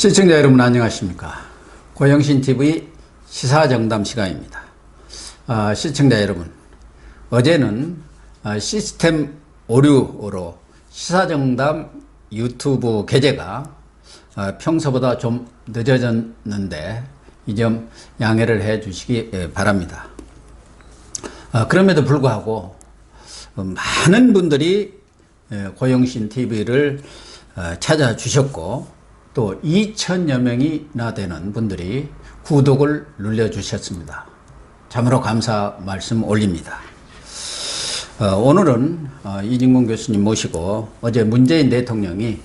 시청자 여러분 안녕하십니까. 고영신TV 시사정담 시간입니다. 시청자 여러분, 어제는 시스템 오류로 시사정담 유튜브 게재가 평소보다 좀 늦어졌는데 이 점 양해를 해 주시기 바랍니다. 그럼에도 불구하고 많은 분들이 고영신TV를 찾아주셨고 또 2,000여 명이나 되는 분들이 구독을 눌러주셨습니다. 참으로 감사 말씀 올립니다. 오늘은 이진공 교수님 모시고 어제 문재인 대통령이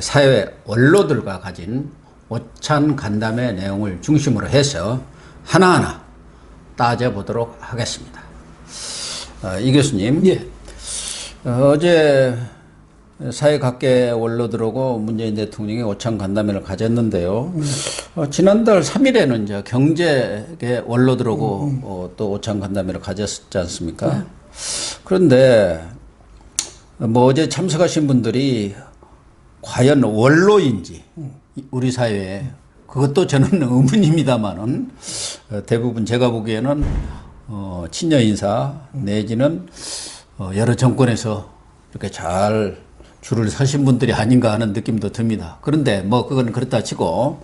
사회 원로들과 가진 오찬 간담회 내용을 중심으로 해서 하나하나 따져보도록 하겠습니다. 이 교수님, 예. 어제 사회 각계 원로들하고 문재인 대통령이 오찬 간담회를 가졌는데요. 지난달 3일에는 이제 경제계 원로들하고 또 오찬 간담회를 가졌지 않습니까? 그런데 뭐 어제 참석하신 분들이 과연 원로인지 우리 사회에 그것도 저는 의문입니다만은 대부분 제가 보기에는 친여 인사 내지는 여러 정권에서 이렇게 잘 줄을 서신 분들이 아닌가 하는 느낌도 듭니다. 그런데 뭐 그건 그렇다 치고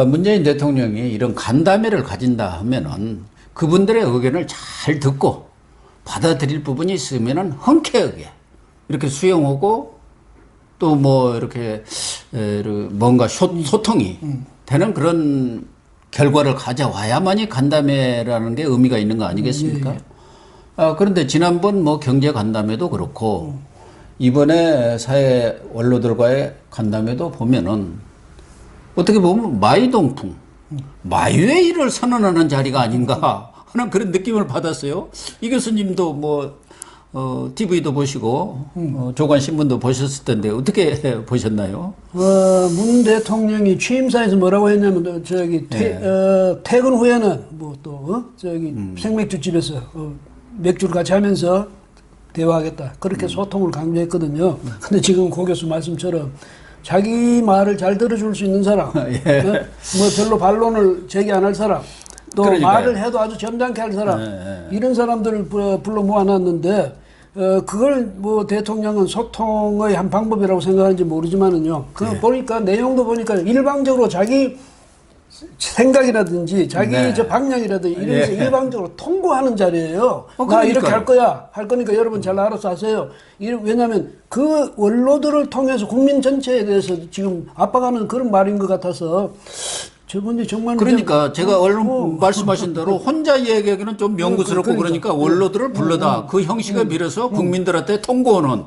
문재인 대통령이 이런 간담회를 가진다 하면은 그분들의 의견을 잘 듣고 받아들일 부분이 있으면은 흔쾌하게 이렇게 수용하고 또 뭐 이렇게 뭔가 소통이 되는 그런 결과를 가져와야만이 간담회라는 게 의미가 있는 거 아니겠습니까? 그런데 지난번 뭐 경제 간담회도 그렇고 이번에 사회 원로들과의 간담회도 보면은 어떻게 보면 마이동풍, 마이웨이를 선언하는 자리가 아닌가 하는 그런 느낌을 받았어요. 이 교수님도 뭐 TV도 보시고 조간신문도 보셨을 텐데 어떻게 보셨나요? 문 대통령이 취임사에서 뭐라고 했냐면 저기 퇴근 후에는 뭐 또 생맥주집에서 맥주를 같이 하면서 대화하겠다. 그렇게 소통을 강조했거든요. 근데 지금 고 교수 말씀처럼 자기 말을 잘 들어줄 수 있는 사람, 예. 뭐 별로 반론을 제기 안 할 사람, 또 그러니까요. 말을 해도 아주 점잖게 할 사람, 이런 사람들을 불러 모아놨는데 그걸 뭐 대통령은 소통의 한 방법이라고 생각하는지 모르지만은요. 보니까 내용도 보니까 일방적으로 자기 생각이라든지 자기 저 방향이라든지 이런 거 일방적으로 통보하는 자리예요. 나 이렇게 할 거야. 할 거니까 여러분 잘 알아서 하세요. 왜냐하면 그 원로들을 통해서 국민 전체에 대해서 지금 압박하는 그런 말인 것 같아서 저분이 정말 그러니까 제가 얼른 말씀하신 대로 혼자 이야기하기는 좀 명구스럽고 그러니까 원로들을 불러다 그 형식에 밀어서 국민들한테 통보하는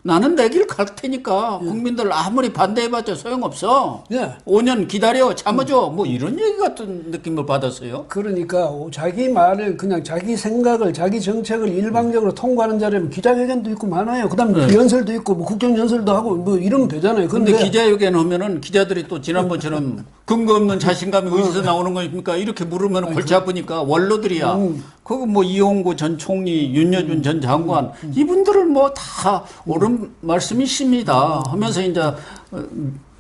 나는 내 길 갈 테니까 국민들 아무리 반대해봤자 소용없어. 5년 기다려 참아줘. 뭐 이런 얘기 같은 느낌을 받았어요. 그러니까 자기 말을 그냥 자기 생각을 자기 정책을 일방적으로 통과하는 자리면 기자회견도 있고 많아요. 그다음에 연설도 있고 뭐 국정연설도 하고 뭐 이러면 되잖아요. 근데 기자회견 하면은 기자들이 또 지난번처럼 근거 없는 자신감이 어디서 나오는 겁니까? 이렇게 물으면 골치 아프니까 원로들이야. 그거 뭐 이용구 전 총리, 윤여준 전 장관 이분들을 뭐 다 옳은 말씀이십니다 하면서 이제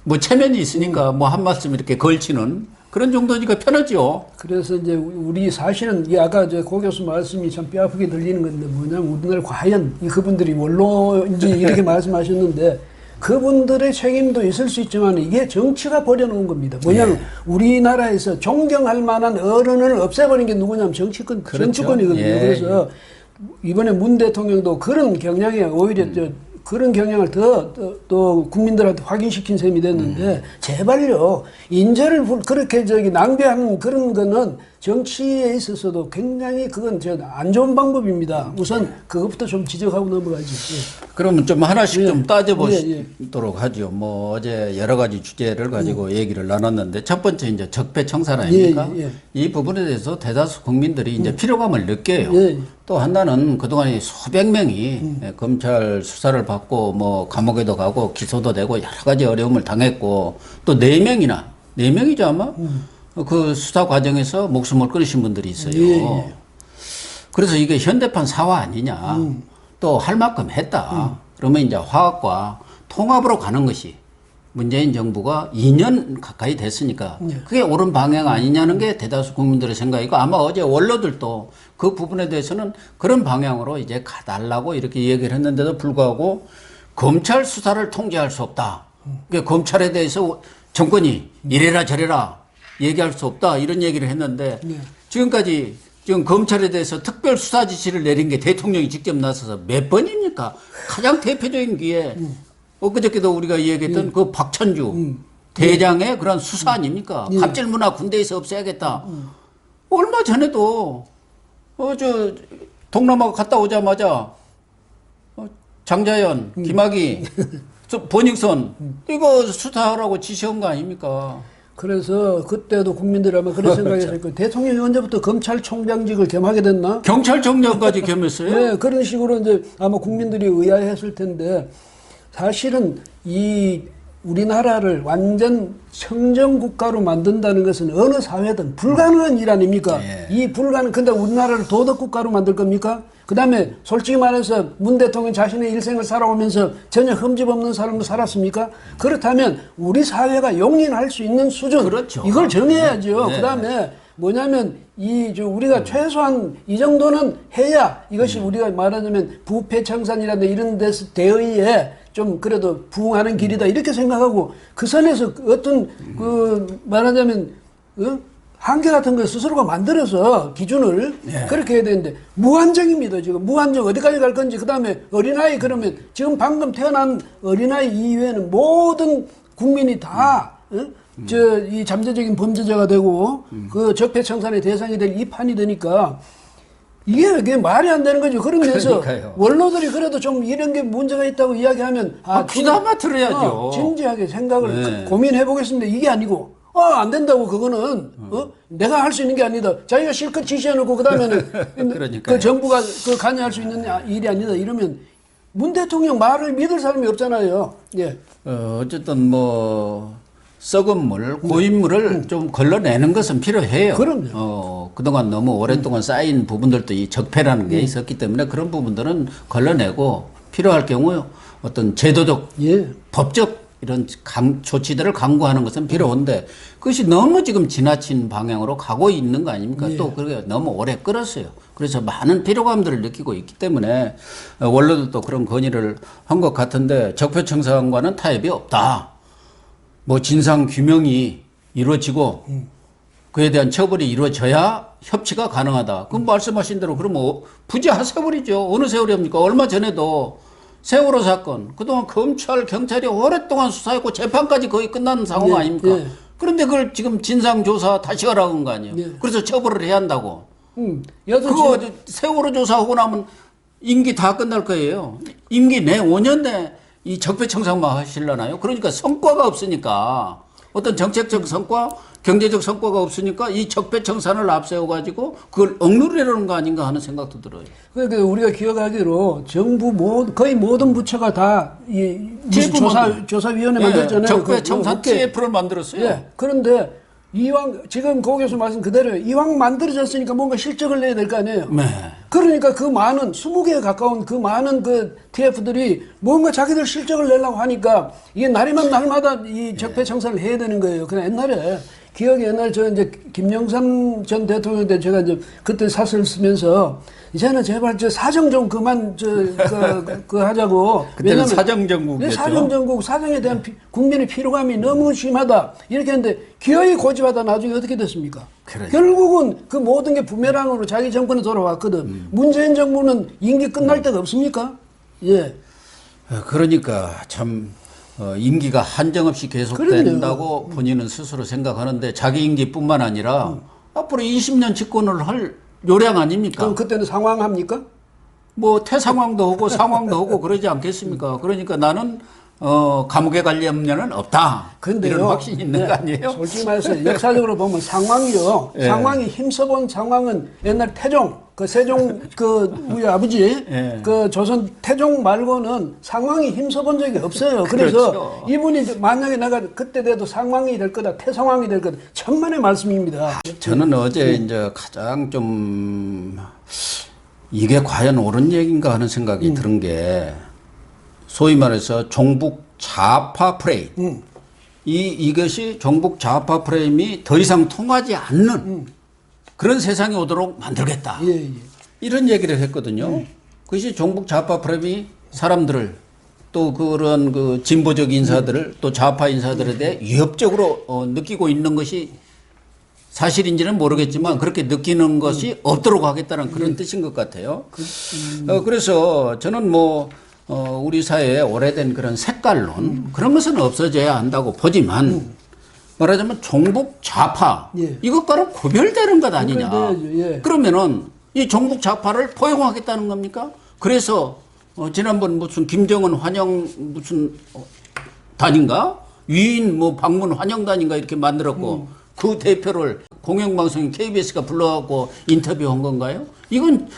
뭐 체면이 있으니까 뭐 한 말씀 이렇게 걸치는 그런 정도니까 편하죠. 그래서 이제 우리 사실은 아까 고 교수 말씀이 참 뼈아프게 들리는 건데 뭐냐면 우리나라 과연 그분들이 원로인지 이렇게 말씀하셨는데 그분들의 책임도 있을 수 있지만 이게 정치가 버려놓은 겁니다. 뭐냐면 우리나라에서 존경할 만한 어른을 없애버린 게 누구냐면 정치권이거든요. 그래서 이번에 문 대통령도 그런 경향에 오히려 그런 경향을 또 국민들한테 확인시킨 셈이 됐는데 제발요 인재를 그렇게 낭비하는 그런 거는 정치에 있어서도 굉장히 그건 안 좋은 방법입니다. 우선 그것부터 좀 지적하고 넘어가지. 그러면 좀 하나씩 좀 따져보도록 하죠. 뭐 어제 여러 가지 주제를 가지고 얘기를 나눴는데 첫 번째 이제 적폐청산 아닙니까? 이 부분에 대해서 대다수 국민들이 이제 피로감을 느껴요. 또 하나는 그동안 수백 명이 검찰 수사를 받고 뭐 감옥에도 가고 기소도 되고 여러 가지 어려움을 당했고 또 4명이죠 아마? 그 수사 과정에서 목숨을 끊으신 분들이 있어요. 그래서 이게 현대판 사화 아니냐. 또 할 만큼 했다. 그러면 이제 화학과 통합으로 가는 것이 문재인 정부가 2년 가까이 됐으니까 그게 옳은 방향 아니냐는 게 대다수 국민들의 생각이고 아마 어제 원로들도 그 부분에 대해서는 그런 방향으로 이제 가달라고 이렇게 얘기를 했는데도 불구하고 검찰 수사를 통제할 수 없다. 그러니까 검찰에 대해서 정권이 이래라 저래라 얘기할 수 없다. 이런 얘기를 했는데 지금까지 지금 검찰에 대해서 특별 수사 지시를 내린 게 대통령이 직접 나서서 몇 번입니까? 가장 대표적인 기회. 엊그저께도 우리가 얘기했던 그 박천주 대장의 그런 수사 아닙니까? 갑질 문화 군대에서 없애야겠다. 얼마 전에도 저 동남아 갔다 오자마자 장자연, 김학의, 본익선 이거 수사하라고 지시한 거 아닙니까? 그래서 그때도 국민들이 아마 그런 생각했을 거예요. 대통령이 언제부터 검찰총장직을 겸하게 됐나? 경찰청장까지 겸했어요? 네, 그런 식으로 이제 아마 국민들이 의아해했을 텐데 사실은 이 우리나라를 완전 청정국가로 만든다는 것은 어느 사회든 불가능한 일 아닙니까? 이 불가능, 근데 우리나라를 도덕국가로 만들 겁니까? 그 다음에 솔직히 말해서 문 대통령 자신의 일생을 살아오면서 전혀 흠집 없는 삶을 살았습니까? 그렇다면 우리 사회가 용인할 수 있는 수준, 그렇죠. 이걸 정해야죠. 네. 그 다음에 뭐냐면 우리가 최소한 이 정도는 해야 이것이 우리가 말하자면 부패청산이라든가 이런 데서 대의에 좀 그래도 부응하는 길이다 이렇게 생각하고 그 선에서 어떤 말하자면 한계 같은 걸 스스로가 만들어서 기준을 그렇게 해야 되는데 무한정입니다. 지금 무한정 어디까지 갈 건지. 그 다음에 어린아이 그러면 지금 방금 태어난 어린아이 이외에는 모든 국민이 다 이 잠재적인 범죄자가 되고 그 적폐청산의 대상이 될 이 판이 되니까 이게 말이 안 되는 거죠. 그런 데서 원로들이 그래도 좀 이런 게 문제가 있다고 이야기하면 귀담아 들어야죠. 진지하게 생각을 고민해 보겠습니다. 이게 아니고 안 된다고 그거는 내가 할 수 있는 게 아니다. 자기가 실컷 지시해 놓고 그다음에는 그 정부가 관여할 수 있는 일이 아니다. 이러면 문 대통령 말을 믿을 사람이 없잖아요. 예. 어쨌든 썩은 물, 고인물을 좀 걸러내는 것은 필요해요. 그럼요. 그동안 너무 오랫동안 쌓인 부분들도 이 적폐라는 게 있었기 때문에 그런 부분들은 걸러내고 필요할 경우 어떤 제도적, 법적 이런 조치들을 강구하는 것은 필요한데 그것이 너무 지금 지나친 방향으로 가고 있는 거 아닙니까? 또 그게 너무 오래 끌었어요. 그래서 많은 피로감들을 느끼고 있기 때문에 원로들도 그런 건의를 한 것 같은데 적폐청산과는 타협이 없다. 진상 규명이 이루어지고 그에 대한 처벌이 이루어져야 협치가 가능하다. 그럼 말씀하신 대로 그러면 부재하세버리죠. 어느 세월입니까? 얼마 전에도 세월호 사건 그동안 검찰 경찰이 오랫동안 수사했고 재판까지 거의 끝난 상황 아닙니까? 그런데 그걸 지금 진상조사 다시 하라고 한 거 아니에요. 그래서 처벌을 해야 한다고. 그거 세월호 조사하고 나면 임기 다 끝날 거예요. 임기 내 5년 내 이 적폐청산만 하시려나요? 그러니까 성과가 없으니까 어떤 정책적 성과, 경제적 성과가 없으니까 이 적폐청산을 앞세워가지고 그걸 억누르려는 거 아닌가 하는 생각도 들어요. 그러니까 우리가 기억하기로 정부 거의 모든 부처가 다 무슨 조사위원회 만들었잖아요. 적폐청산 TF를 만들었어요. 그런데 이왕 지금 고 교수 말씀 그대로예요. 이왕 만들어졌으니까 뭔가 실적을 내야 될 거 아니에요. 그러니까 그 많은 20개에 가까운 그 많은 그 TF들이 뭔가 자기들 실적을 내려고 하니까 이게 날이면 날마다 이 적폐청산을 해야 되는 거예요. 그냥 옛날에 옛날 저 이제 김영삼 전 대통령 때 제가 이제 그때 사설 쓰면서 이제는 제발 저 사정 좀 그만 하자고. 그때는 사정정국이었죠. 사정정국, 사정에 대한 국민의 피로감이 너무 심하다. 이렇게 했는데 기어이 고집하다 나중에 어떻게 됐습니까? 결국은 그 모든 게 부메랑으로 자기 정권에 돌아왔거든. 문재인 정부는 임기 끝날 데가 없습니까? 그러니까 참 임기가 한정없이 계속된다고 본인은 스스로 생각하는데 자기 임기뿐만 아니라 앞으로 20년 집권을 할 요량 아닙니까? 그럼 그때는 상황합니까? 태상황도 하고 상황도 하고 그러지 않겠습니까? 그러니까 나는 감옥에 갈 염려는 없다. 이런 확신이 있는 거 아니에요? 솔직히 말해서 역사적으로 보면 상황이요. 상황이 힘써본 상황은 옛날 태종, 세종 우리 아버지 그 조선 태종 말고는 상황이 힘써본 적이 없어요. 그래서 그렇죠. 이분이 만약에 내가 그때 돼도 상황이 될 거다, 태상황이 될 거다. 천만의 말씀입니다. 저는 어제 이제 가장 좀 이게 과연 옳은 얘기인가 하는 생각이 들은 게 소위 말해서 종북 좌파 프레임. 이것이 종북 좌파 프레임이 더 이상 통하지 않는 그런 세상이 오도록 만들겠다. 예, 예. 이런 얘기를 했거든요. 그것이 종북 좌파 프레임이 사람들을 또 그런 그 진보적 인사들을 또 좌파 인사들에 대해 위협적으로 느끼고 있는 것이 사실인지는 모르겠지만 그렇게 느끼는 것이 없도록 하겠다는 그런 뜻인 것 같아요. 그래서 저는 뭐 우리 사회에 오래된 그런 색깔론 그런 것은 없어져야 한다고 보지만 말하자면 종북 좌파 예. 이것과는 구별되는 것 아니냐. 예. 그러면은 이 종북 좌파를 포용하겠다는 겁니까? 그래서 지난번 무슨 김정은 환영 무슨 단인가 위인 뭐 방문 환영단인가 이렇게 만들었고 그 대표를 공영방송인 KBS가 불러갖고 인터뷰한 건가요? 이건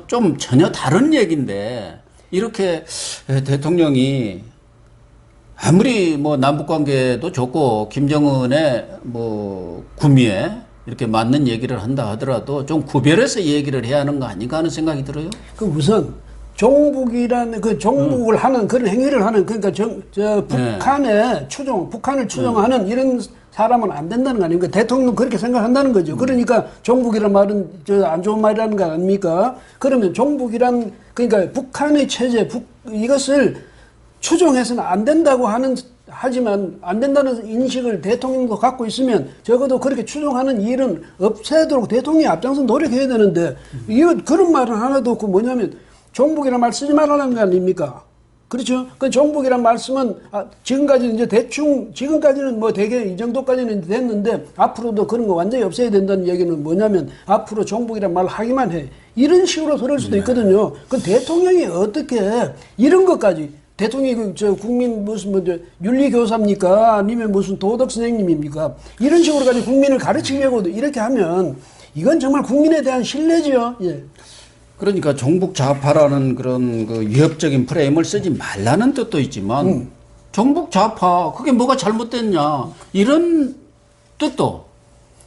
좀 전혀 다른 얘기인데 이렇게 대통령이 아무리 뭐 남북관계도 좋고 김정은의 뭐 구미에 이렇게 맞는 얘기를 한다 하더라도 좀 구별해서 얘기를 해야 하는 거 아닌가 하는 생각이 들어요. 그 우선 종북이라는 그 종북을 하는 그런 행위를 하는 그러니까 북한의 북한을 추종하는 이런 사람은 안 된다는 거 아닙니까? 대통령 그렇게 생각한다는 거죠. 그러니까 종북이란 말은 안 좋은 말이라는 거 아닙니까? 그러면 종북이란 그러니까 북한의 체제 이것을 추종해서는 안 된다고 하지만 안 된다는 인식을 대통령도 갖고 있으면 적어도 그렇게 추종하는 일은 없애도록 대통령이 앞장서 노력해야 되는데 이거 그런 말은 하나도 없고 뭐냐면 종북이라는 말 쓰지 말라는 거 아닙니까? 그렇죠? 그 종북이란 말씀은 지금까지는 이제 대충 지금까지는 뭐 대개 이 정도까지는 됐는데 앞으로도 그런 거 완전히 없애야 된다는 얘기는 뭐냐면 앞으로 종북이란 말 하기만 해. 이런 식으로 들을 수도 있거든요. 그 대통령이 어떻게 이런 것까지 대통령이 국민 무슨 윤리 교사입니까? 아니면 무슨 도덕 선생님입니까? 이런 식으로 가지고 국민을 가르치려고 이렇게 하면 이건 정말 국민에 대한 신뢰지요. 예. 그러니까 종북 좌파라는 그런 그 위협적인 프레임을 쓰지 말라는 뜻도 있지만 종북 좌파 그게 뭐가 잘못됐냐 이런 뜻도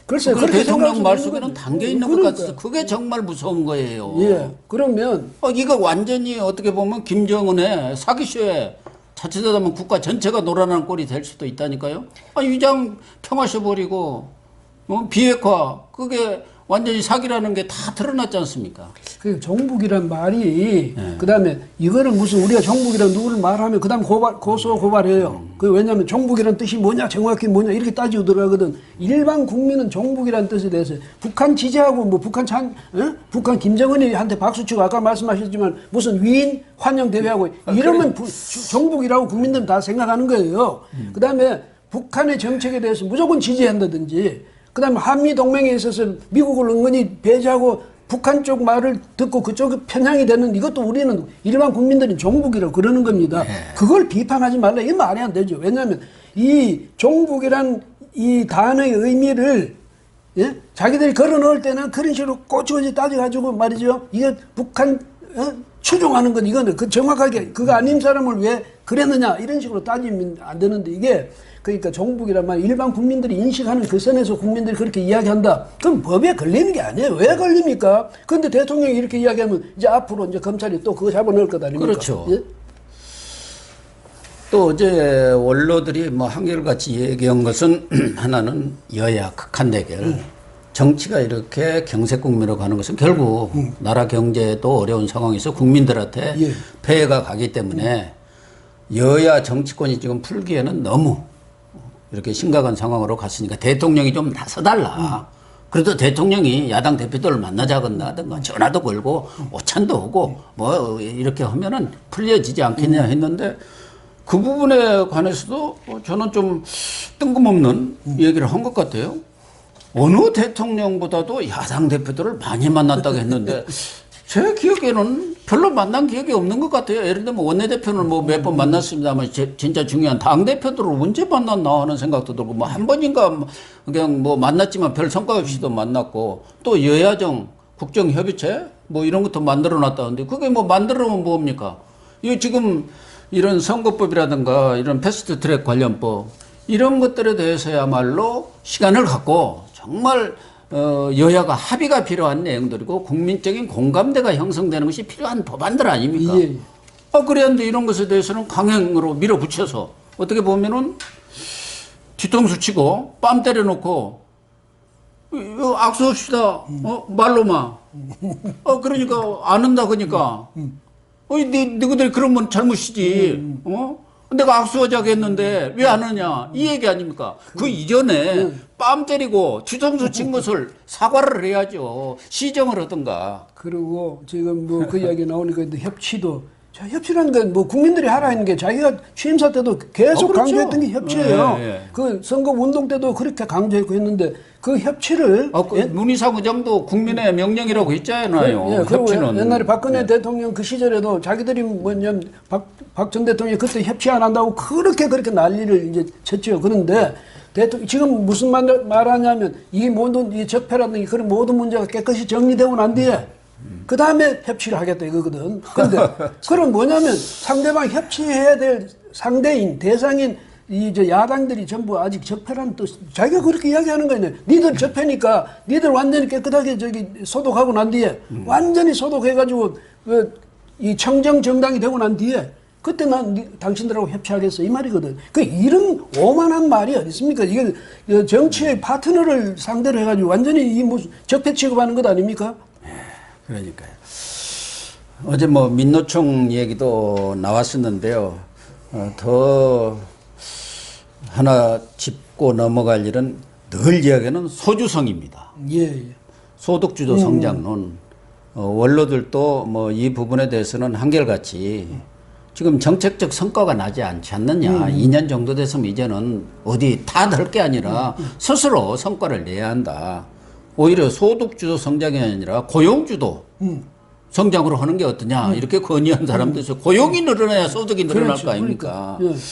글쎄요. 그 대통령 말 속에는 담겨 있는 것 같아서 그게 정말 무서운 거예요. 예. 그러면 이거 완전히 어떻게 보면 김정은의 사기쇼에 자칫하다면 국가 전체가 놀아나는 꼴이 될 수도 있다니까요. 위장 평화셔버리고 비핵화 그게 완전히 사기라는 게 다 드러났지 않습니까? 그 종북이란 말이 그다음에 이거는 무슨 우리가 종북이란 누구를 말하면 그다음 고소 고발해요. 그 왜냐하면 종북이란 뜻이 뭐냐 정확히 뭐냐 이렇게 따지고 들어가거든. 일반 국민은 종북이란 뜻에 대해서 북한 지지하고 뭐 북한 김정은이한테 박수 치고 아까 말씀하셨지만 무슨 위인 환영 대회하고 이러면 종북이라고 국민들은 다 생각하는 거예요. 그다음에 북한의 정책에 대해서 무조건 지지한다든지. 그다음에 한미 동맹에 있어서 미국을 은근히 배제하고 북한 쪽 말을 듣고 그쪽 편향이 되는 이것도 우리는 일반 국민들은 종북이라고 그러는 겁니다. 그걸 비판하지 말라. 이게 말이 안 되죠. 왜냐하면 이 종북이란 이 단어의 의미를 자기들이 걸어 넣을 때는 그런 식으로 꼬치꼬치 따져가지고 말이죠. 이게 북한 추종하는 건 이거는 그 정확하게 그거 아닌 사람을 왜 그랬느냐 이런 식으로 따지면 안 되는데 이게 그러니까 종북이란 말 일반 국민들이 인식하는 그 선에서 국민들이 그렇게 이야기한다. 그럼 법에 걸리는 게 아니에요. 왜 걸립니까? 그런데 대통령이 이렇게 이야기하면 이제 앞으로 이제 검찰이 또 그거 잡아넣을 것 아닙니까? 그렇죠. 예? 또 어제 원로들이 뭐 한결같이 얘기한 것은 하나는 여야 극한 대결. 정치가 이렇게 경색국면으로 가는 것은 결국 나라 경제도 어려운 상황에서 국민들한테 폐해가 가기 때문에 여야 정치권이 지금 풀기에는 너무 이렇게 심각한 상황으로 갔으니까 대통령이 좀 나서달라. 그래도 대통령이 야당 대표들을 만나자건다든가 전화도 걸고 오찬도 오고 뭐 이렇게 하면은 풀려지지 않겠냐 했는데 그 부분에 관해서도 저는 좀 뜬금없는 얘기를 한 것 같아요. 어느 대통령보다도 야당 대표들을 많이 만났다고 했는데 제 기억에는 별로 만난 기억이 없는 것 같아요. 예를 들면 원내대표는 뭐 몇 번 만났습니다만 진짜 중요한 당대표들을 언제 만났나 하는 생각도 들고 뭐 한 번인가 그냥 뭐 만났지만 별 성과 없이도 만났고 또 여야정 국정협의체 뭐 이런 것도 만들어 놨다는데 그게 뭐 만들어 놓으면 뭡니까? 이거 지금 이런 선거법이라든가 이런 패스트트랙 관련법 이런 것들에 대해서야말로 시간을 갖고 정말 여야가 합의가 필요한 내용들이고 국민적인 공감대가 형성되는 것이 필요한 법안들 아닙니까? 예. 그랬는데 이런 것에 대해서는 강행으로 밀어붙여서 어떻게 보면은 뒤통수 치고 뺨 때려놓고 악수합시다. 말로만. 그러니까 안 한다 그러니까. 너희들 그러면 잘못이지. 내가 악수하자고 했는데 왜 안 하냐 이 얘기 아닙니까? 그 이전에 뺨 때리고 뒤통수 친 것을 사과를 해야죠. 시정을 하든가. 그리고 지금 뭐 그 이야기 나오니까 협치도, 자, 협치라는 건 뭐 국민들이 하라 했는 게 자기가 취임사 때도 계속 그렇죠. 강조했던 게 협치예요. 예, 예. 그 선거 운동 때도 그렇게 강조했고 했는데 그 협치를 문희상 의장도 국민의 명령이라고 했잖아요. 예, 그리고 협치는. 옛날에 박근혜 대통령 그 시절에도 자기들이 뭐냐 박 전 대통령이 그때 협치 안 한다고 그렇게 난리를 이제 쳤죠. 그런데 지금 무슨 말하냐면 이 모든 이 적폐라든지 그런 모든 문제가 깨끗이 정리되고 난 뒤에 그 다음에 협치를 하겠다 이거거든. 근데 그럼 뭐냐면 상대방 협치해야 될 상대인 대상인 이제 야당들이 전부 아직 적폐라는 뜻, 자기가 그렇게 이야기하는 거 아니에요. 니들 적폐니까 니들 완전히 깨끗하게 소독하고 난 뒤에 완전히 소독해가지고 이 청정 정당이 되고 난 뒤에 그때 난 당신들하고 협치하겠어 이 말이거든. 이런 오만한 말이 어디 있습니까? 이게 정치의 파트너를 상대로 해가지고 완전히 이 무슨 적폐 취급하는 것 아닙니까? 그러니까요. 어제 뭐 민노총 얘기도 나왔었는데요. 더 하나 짚고 넘어갈 일은 늘 이야기하는 소주성입니다. 예. 소득주도 성장론. 원로들도 뭐 이 부분에 대해서는 한결같이 지금 정책적 성과가 나지 않지 않느냐. 2년 정도 됐으면 이제는 어디 다 될 게 아니라 스스로 성과를 내야 한다. 오히려 소득주도 성장이 아니라 고용주도 성장으로 하는 게 어떠냐. 이렇게 건의한 사람도 있어요. 고용이 늘어나야 소득이 늘어날 그렇죠. 거 아닙니까? 그러니까. 예.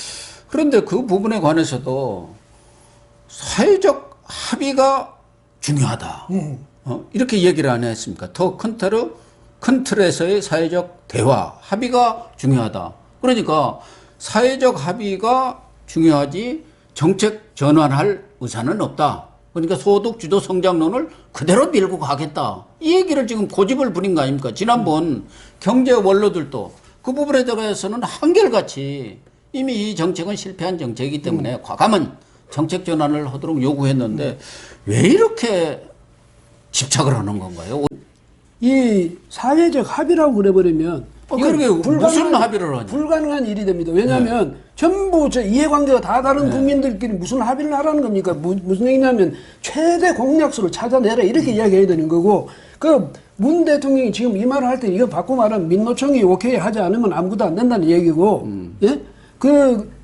그런데 그 부분에 관해서도 사회적 합의가 중요하다. 이렇게 얘기를 안 했습니까? 더 큰 틀에서의 사회적 대화, 합의가 중요하다. 그러니까 사회적 합의가 중요하지 정책 전환할 의사는 없다. 그러니까 소득주도 성장론을 그대로 밀고 가겠다. 이 얘기를 지금 고집을 부린 거 아닙니까? 지난번 경제 원로들도 그 부분에 대해서는 한결같이 이미 이 정책은 실패한 정책이기 때문에 과감한 정책 전환을 하도록 요구했는데 왜 이렇게 집착을 하는 건가요? 이 사회적 합의라고 그래버리면 그러게 무슨 합의를 하냐? 불가능한 일이 됩니다. 왜냐하면 전부 이해관계가 다 다른 국민들끼리 무슨 합의를 하라는 겁니까? 무슨 얘기냐면 최대 공약수를 찾아내라 이렇게 이야기해야 되는 거고 문 대통령이 지금 이 말을 할 때 이거 바꿔 말하면 민노총이 오케이 하지 않으면 아무것도 안 된다는 얘기고 예?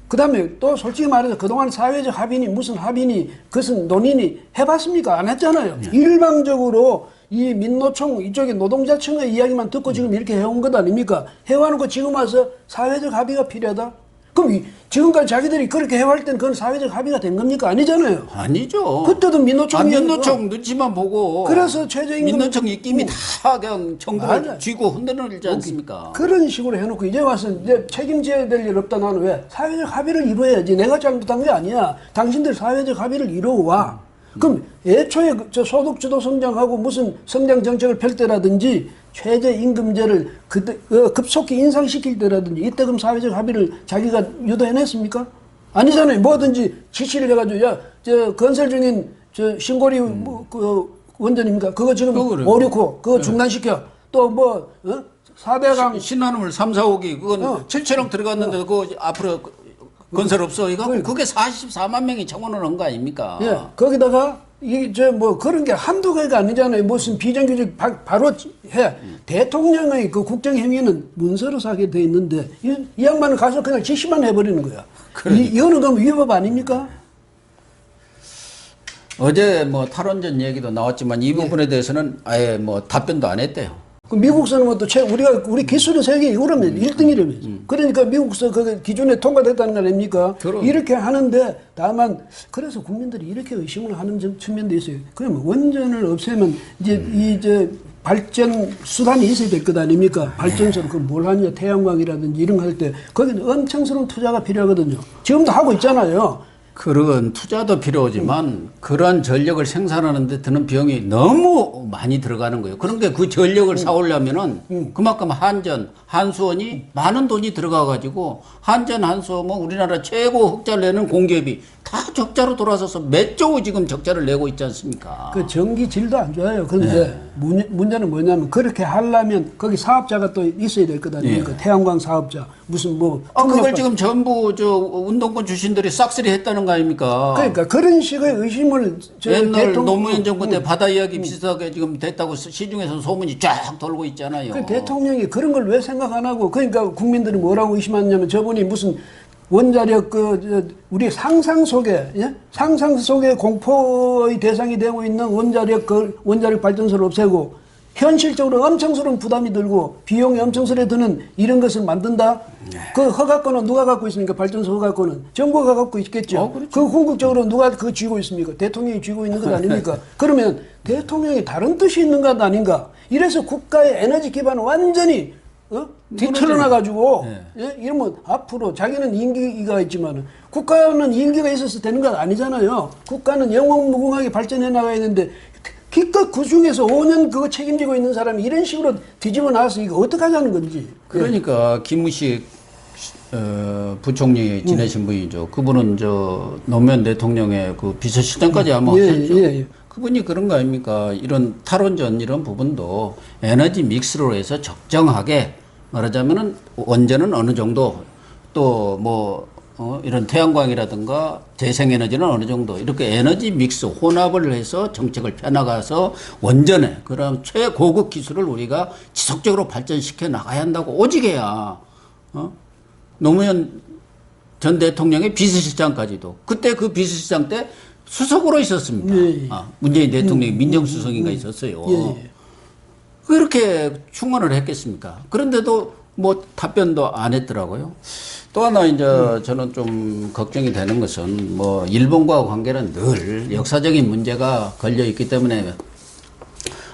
그다음에 또 솔직히 말해서 그동안 사회적 합의니 무슨 합의니 그것은 논의니 해봤습니까? 안 했잖아요. 일방적으로 이 민노총 이쪽에 노동자층의 이야기만 듣고 지금 이렇게 해온 것 아닙니까? 해와놓고 지금 와서 사회적 합의가 필요하다? 그럼 지금까지 자기들이 그렇게 해왔을 때는 그건 사회적 합의가 된 겁니까? 아니잖아요. 아니죠. 그때도 민노총이 민노총 눈치만 보고 그래서 최저임금 민노총 입김이 다 그냥 정부를 쥐고 흔들지 않습니까? 그런 식으로 해놓고 이제 와서 이제 책임져야 될 일 없다. 나는 왜? 사회적 합의를 이루어야지. 내가 잘못한 게 아니야. 당신들 사회적 합의를 이루어와. 그럼 애초에 저 소득주도 성장하고 무슨 성장 정책을 펼 때라든지 최저임금제를 그때 급속히 인상시킬 때라든지 이때 그럼 사회적 합의를 자기가 유도해냈습니까? 아니잖아요. 뭐든지 지시를 해가지고 저 건설 중인 저 신고리 원전입니까? 그거 지금 569 그거 중단시켜. 또 4대강 신한우물 3, 4, 5기 그건 7천억 들어갔는데 그거 앞으로 건설 없어 이거? 그게 44만 명이 청원을 한 거 아닙니까? 예. 거기다가 그런 게 한두 개가 아니잖아요. 무슨 비정규직 바로 해. 대통령의 그 국정행위는 문서로 사게 돼 있는데 이 양반은 가서 그냥 지시만 해버리는 거야. 이거는 그럼 위법 아닙니까? 어제 뭐 탈원전 얘기도 나왔지만 이 부분에 대해서는 아예 뭐 답변도 안 했대요. 미국서는 우리 기술은 세계 이거라면 1등이라면서. 그러니까 미국서 그 기준에 통과됐다는 거 아닙니까? 이렇게 하는데 다만 그래서 국민들이 이렇게 의심을 하는 측면도 있어요. 그러면 원전을 없애면 이제 발전 수단이 있어야 될 것 아닙니까? 발전소를 그걸 뭘 하냐 태양광이라든지 이런 거 할 때 거기는 엄청스러운 투자가 필요하거든요. 지금도 하고 있잖아요. 그런 투자도 필요하지만 그러한 전력을 생산하는 데 드는 비용이 너무 많이 들어가는 거예요. 그런데 그 전력을 사오려면은 그만큼 한수원이 많은 돈이 들어가가지고 한수원 뭐 우리나라 최고 흑자를 내는 공기업이 다 적자로 돌아서서 몇 조 지금 적자를 내고 있지 않습니까? 그 전기 질도 안 좋아요. 그런데 문제는 뭐냐면 그렇게 하려면 거기 사업자가 또 있어야 될 것 아닙니까? 태양광 사업자 무슨 뭐 그걸 지금 전부 운동권 주신들이 싹쓸이 했다는 거 아닙니까? 그러니까 그런 식의 의심을 옛날 노무현 정부 때 바다 이야기 비슷하게 지금 됐다고 시중에서 소문이 쫙 돌고 있잖아요. 그 대통령이 그런 걸 왜 생각 안 하고 그러니까 국민들이 뭐라고 의심하냐면 저분이 무슨 원자력 우리 상상 속에 상상 속에 공포의 대상이 되고 있는 원자력 발전소를 없애고 현실적으로 엄청스러운 부담이 들고 비용이 엄청스레 드는 이런 것을 만든다. 그 허가권은 누가 갖고 있습니까? 발전소 허가권은 정부가 갖고 있겠죠. 그렇죠. 그 궁극적으로 누가 그거 쥐고 있습니까? 대통령이 쥐고 있는 것 아닙니까? 그러면 대통령이 다른 뜻이 있는 것 아닌가? 이래서 국가의 에너지 기반을 완전히 뒤틀어놔가지고 이러면 앞으로 자기는 임기가 있지만 국가는 임기가 있어서 되는 건 아니잖아요. 국가는 영원무궁하게 발전해 나가야 되는데 기껏 그 중에서 5년 그거 책임지고 있는 사람이 이런 식으로 뒤집어 놔서 이거 어떡하자는 건지. 그러니까 김무식 부총리 지내신 분이죠. 그분은 노무현 대통령의 그 비서실장까지 아마 하셨죠. 그분이 그런 거 아닙니까? 이런 탈원전 이런 부분도 에너지 믹스로 해서 적정하게 말하자면은 원전은 어느 정도 또 뭐 이런 태양광이라든가 재생에너지는 어느 정도 이렇게 에너지 믹스 혼합을 해서 정책을 펴나가서 원전에 그런 최고급 기술을 우리가 지속적으로 발전시켜 나가야 한다고 오직해야 노무현 전 대통령의 비서실장까지도 그때 그 비서실장 때 수석으로 있었습니다. 문재인 대통령이 민정수석인가 있었어요. 그렇게 충원을 했겠습니까? 그런데도 뭐 답변도 안 했더라고요. 또 하나 이제 저는 좀 걱정이 되는 것은 뭐 일본과 관계는 늘 역사적인 문제가 걸려 있기 때문에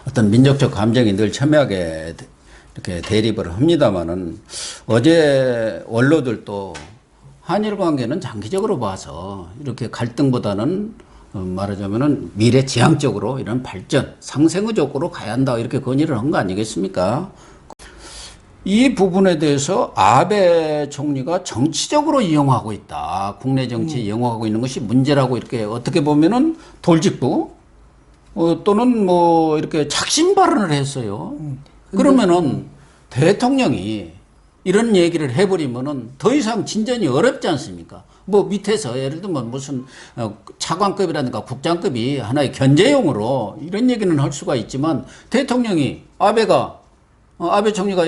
어떤 민족적 감정이 늘 첨예하게 이렇게 대립을 합니다만은 어제 원로들도 한일 관계는 장기적으로 봐서 이렇게 갈등보다는 말하자면은 미래지향적으로 이런 발전, 상생의 쪽으로 가야 한다 이렇게 건의를 한 거 아니겠습니까? 이 부분에 대해서 아베 총리가 정치적으로 이용하고 있다. 국내 정치에 이용하고 있는 것이 문제라고 이렇게 어떻게 보면은 돌직구 또는 뭐 이렇게 작심 발언을 했어요. 그러면은 대통령이 이런 얘기를 해버리면은 더 이상 진전이 어렵지 않습니까? 뭐 밑에서 예를 들면 무슨 차관급이라든가 국장급이 하나의 견제용으로 이런 얘기는 할 수가 있지만 대통령이 아베 총리가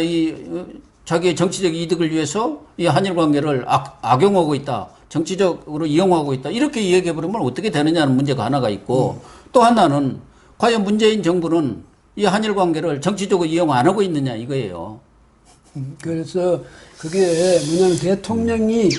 자기의 정치적 이득을 위해서 이 한일 관계를 악용하고 있다. 정치적으로 이용하고 있다. 이렇게 이야기해버리면 어떻게 되느냐는 문제가 하나가 있고 또 하나는 과연 문재인 정부는 이 한일 관계를 정치적으로 이용 안 하고 있느냐 이거예요. 그래서 그게 뭐냐면 대통령이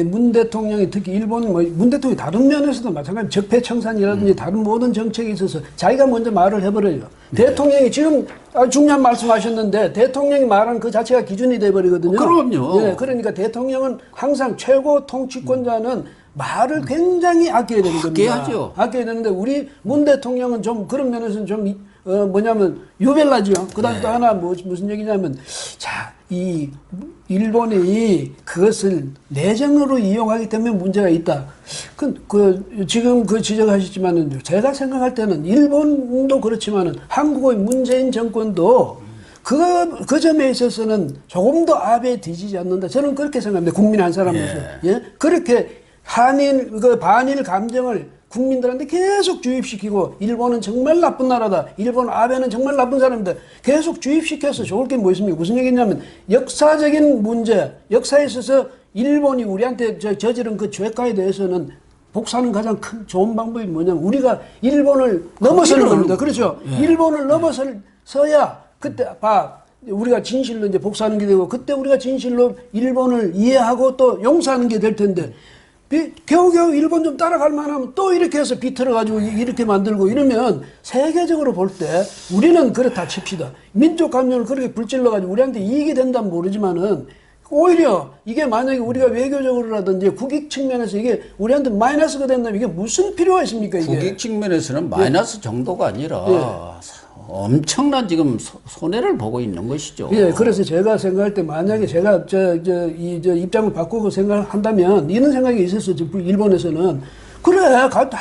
문 대통령이 특히 일본 문 대통령이 다른 면에서도 마찬가지 적폐청산이라든지 다른 모든 정책에 있어서 자기가 먼저 말을 해버려요. 대통령이 지금 중요한 말씀하셨는데 대통령이 말한 그 자체가 기준이 돼버리거든요. 그럼요. 그러니까 대통령은 항상 최고 통치권자는 말을 굉장히 아껴야 되는 겁니다. 아껴야죠. 아껴야 되는데 우리 문 대통령은 좀 그런 면에서는 좀 뭐냐면 유별나죠. 그다음 또 하나 무슨 얘기냐면 이 일본이 그것을 내정으로 이용하기 때문에 문제가 있다. 지금 지적하셨지만은 제가 생각할 때는 일본도 그렇지만은 한국의 문재인 정권도 그 점에 있어서는 조금 더 아베에 뒤지지 않는다. 저는 그렇게 생각합니다. 국민 한 사람으로서. 그렇게 반일 감정을 국민들한테 계속 주입시키고 일본은 정말 나쁜 나라다. 일본 아베는 정말 나쁜 사람이다. 계속 주입시켜서 좋을 게 뭐 있습니까? 무슨 얘기냐면 역사적인 문제, 역사에 있어서 일본이 우리한테 저지른 그 죄가에 대해서는 복사하는 가장 큰 좋은 방법이 뭐냐면 우리가 일본을 넘어서는 겁니다. 그렇죠? 일본을 넘어서야 그때 우리가 진실로 이제 복사하는 게 되고 그때 우리가 진실로 일본을 이해하고 또 용서하는 게 될 텐데 겨우겨우 일본 좀 따라갈 만하면 또 이렇게 해서 비틀어가지고 이렇게 만들고 이러면 세계적으로 볼 때 우리는 그렇다 칩시다. 민족 감정을 그렇게 불질러가지고 우리한테 이익이 된다면 모르지만은 오히려 이게 만약에 우리가 외교적으로라든지 국익 측면에서 이게 우리한테 마이너스가 된다면 이게 무슨 필요가 있습니까, 이게? 국익 측면에서는 마이너스 정도가 아니라 엄청난 지금 손해를 보고 있는 것이죠. 예, 그래서 제가 생각할 때 만약에 제가 입장을 바꾸고 생각한다면 이런 생각이 있었어요. 일본에서는 그래,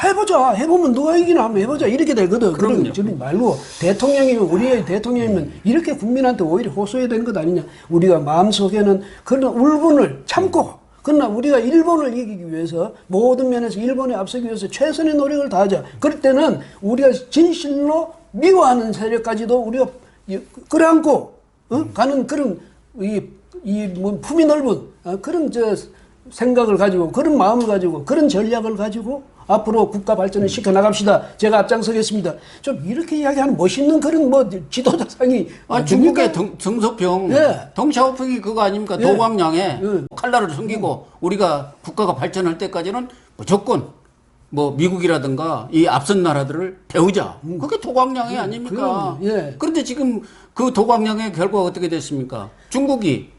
해보자. 해보면 누가 이기나 한번 해보자. 이렇게 되거든. 그럼 저는 말고 대통령이면 우리의 대통령이면 이렇게 국민한테 오히려 호소해야 되는 것 아니냐. 우리가 마음속에는 그런 울분을 참고 그러나 우리가 일본을 이기기 위해서 모든 면에서 일본에 앞서기 위해서 최선의 노력을 다하자. 그럴 때는 우리가 진실로 미워하는 세력까지도 우리가 끌어안고 가는 그런 뭐 품이 넓은 그런 생각을 가지고 그런 마음을 가지고 그런 전략을 가지고 앞으로 국가 발전을 시켜 나갑시다. 제가 앞장서겠습니다. 좀 이렇게 이야기하는 멋있는 그런 뭐 지도자상이 중국의 정석평, 덩샤오핑이 그거 아닙니까? 도광양에 칼날을 숨기고 우리가 국가가 발전할 때까지는 무조건 뭐 미국이라든가 이 앞선 나라들을 배우자. 그게 도광양이 아닙니까? 그런데 지금 그 도광양의 결과가 어떻게 됐습니까? 중국이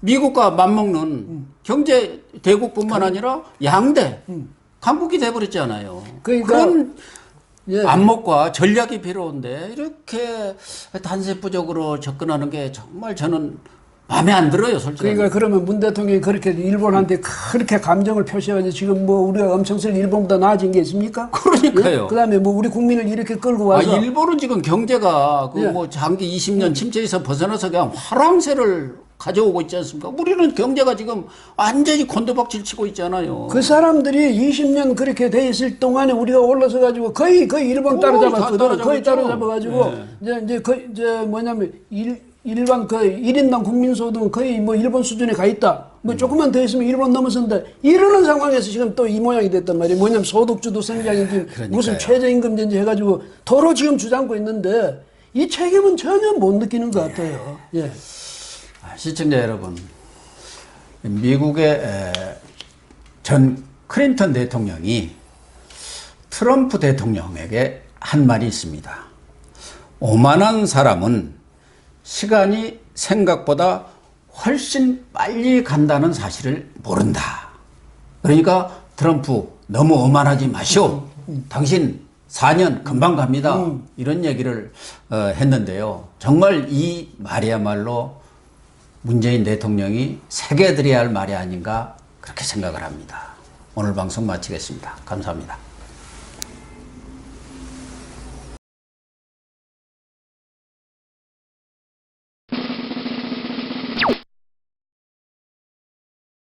미국과 맞먹는 경제 대국뿐만 아니라 양대 강국이 돼버렸잖아요. 그러니까 그런 안목과 전략이 필요한데 이렇게 단세부적으로 접근하는 게 정말 저는 마음에 안 들어요, 솔직히. 그러니까 그러면 문 대통령이 그렇게 일본한테 그렇게 감정을 표시해가지고 지금 뭐 우리가 엄청 쓸 일본보다 나아진 게 있습니까? 그러니까요. 그다음에 뭐 우리 국민을 이렇게 끌고 와서 일본은 지금 경제가 그 뭐 장기 20년 침체에서 벗어나서 그냥 화랑세를 가져오고 있지 않습니까? 우리는 경제가 지금 완전히 곤두박질 치고 있잖아요. 그 사람들이 20년 그렇게 돼 있을 동안에 우리가 올라서 가지고 거의 일본 따라잡았거든. 거의 따라잡아가지고 이제 뭐냐면 일반 그 1인당 국민소득은 거의 뭐 일본 수준에 가 있다. 뭐 조금만 더 있으면 일본 넘어선다. 이러는 상황에서 지금 또 이 모양이 됐단 말이에요. 뭐냐면 소득주도 성장인지 무슨 최저임금제인지 해가지고 도로 지금 주장고 있는데 이 책임은 전혀 못 느끼는 것 같아요. 시청자 여러분, 미국의 전 클린턴 대통령이 트럼프 대통령에게 한 말이 있습니다. 오만한 사람은 시간이 생각보다 훨씬 빨리 간다는 사실을 모른다. 그러니까 트럼프 너무 오만하지 마시오. 당신 4년 금방 갑니다. 이런 얘기를 했는데요. 정말 이 말이야말로 문재인 대통령이 새겨드려야 할 말이 아닌가 그렇게 생각을 합니다. 오늘 방송 마치겠습니다. 감사합니다.